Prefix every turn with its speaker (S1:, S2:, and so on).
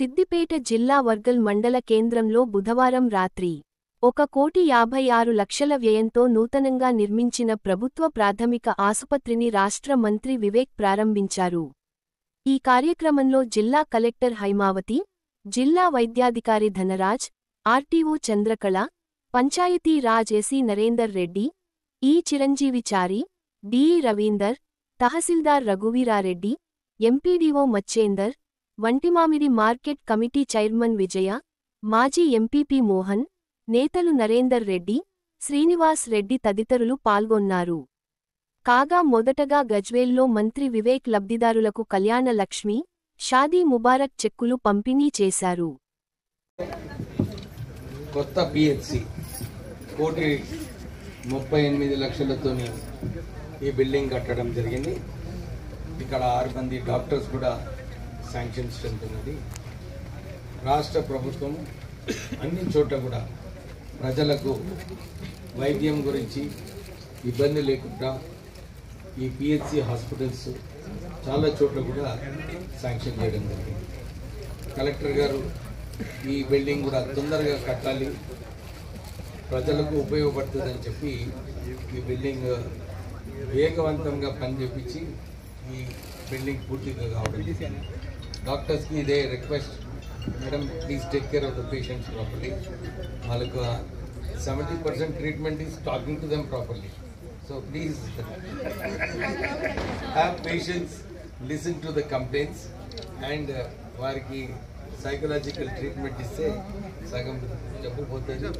S1: సిద్దిపేట జిల్లా వర్గల్ మండల కేంద్రంలో బుధవారం రాత్రి 1,56,00,000 వ్యయంతో నూతనంగా నిర్మించిన ప్రభుత్వ ప్రాథమిక ఆసుపత్రిని రాష్ట్ర మంత్రి వివేక్ ప్రారంభించారు. ఈ కార్యక్రమంలో జిల్లా కలెక్టర్ హైమావతి, జిల్లా వైద్యాధికారి ధనరాజ్, ఆర్టీఓ చంద్రకళ, పంచాయతీ రాజ్ ఎసి నరేందర్ రెడ్డి, ఈ చిరంజీవిచారి, డిఈ రవీందర్, తహసీల్దార్ Raghuveerareddy, MPDO Machender, Vantimamidi market committee chairman Vijaya, మాజీ ఎంపీపీ మోహన్, నేతలు నరేందర్ రెడ్డి, శ్రీనివాస్ రెడ్డి తదితరులు పాల్గొన్నారు. కాగా మొదటగా గజ్వేల్లో మంత్రి వివేక్ లబ్ధిదారులకు కళ్యాణ లక్ష్మి, షాదీ ముబారక్ చెక్కులు పంపిణీ చేశారు.
S2: కొత్త పిహెచ్సి 1,38,00,000తోని ఈ బిల్డింగ్ కట్టడం జరిగింది. ఇక్కడ 6 మంది డాక్టర్స్ కూడా శాంక్షన్ స్ట్రెంత్ ఉన్నది. రాష్ట్ర ప్రభుత్వం అన్ని చోట్ల కూడా ప్రజలకు వైద్యం గురించి ఇబ్బంది లేకుండా ఈ పిహెచ్సి హాస్పిటల్స్ చాలా చోట్ల కూడా శాంక్షన్ చేయడం జరిగింది. కలెక్టర్ గారు ఈ బిల్డింగ్ కూడా తొందరగా కట్టాలి, ప్రజలకు ఉపయోగపడుతుందని చెప్పి ఈ బిల్డింగ్ వేగవంతంగా పనిచేపించి ఈ బిల్డింగ్ పూర్తిగా కావడం. డాక్టర్స్ की इधे request, madam please take care of the patients properly. వాళ్ళకు 70% treatment is talking to them properly. So please have patience, listen to the complaints and వారికి సైకలాజికల్ ట్రీట్మెంట్ ఇస్తే సగం జబ్బు పోతుంది.